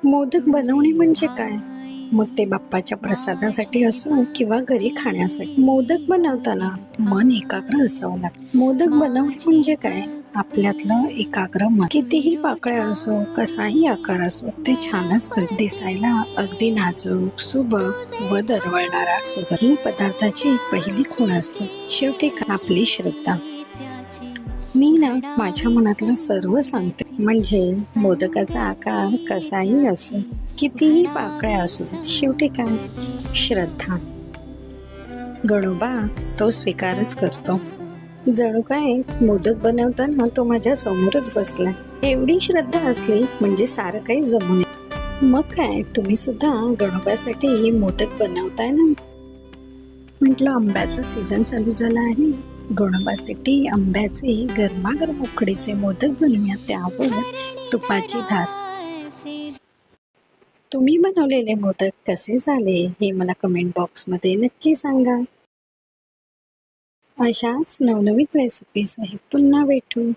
मोदक बनवणे म्हणजे काय? मग ते बाप्पाच्या प्रसादासाठी असो किंवा घरी खाण्यासाठी. मोदक बनवताना मन एकाग्र असावं लागतं. मोदक बनवणे म्हणजे काय? आपल्यातलं एकाग्र मन. कितीही पाकळ्या असो, कसाही आकार असो, ते छानच दिसायला अगदी नाजूक, सुबक व दरवळणारा सुगंधी पदार्थाची पहिली खूण असते. शेवटी आपली श्रद्धा. मी ना माझ्या मनातलं सर्व सांगते. म्हणजे मोदकाचा आकार कसाही असो, कितीही पाकळ्या असू देत, शेवटी काय? श्रद्धा. गणोबा तो स्वीकारच करतो. जणू काय मोदक बनवताना तो माझ्या समोरच बसलाय. एवढी श्रद्धा असली म्हणजे सारं काही जमून येतं. मग काय तुम्ही सुद्धा गणोबासाठी मोदक बनवताय ना? म्हटलं आंब्याचा सीझन चालू झाला आहे. गणोबासाठी आंब्याचे गरमागरम उकडीचे मोदक बनवूया, त्यावर तुपाची धार. तुम्ही बनवलेले मोदक कसे झाले हे मला कमेंट बॉक्समध्ये नक्की सांगा. अशाच नवनवीन रेसिपीज पुन्हा भेटू.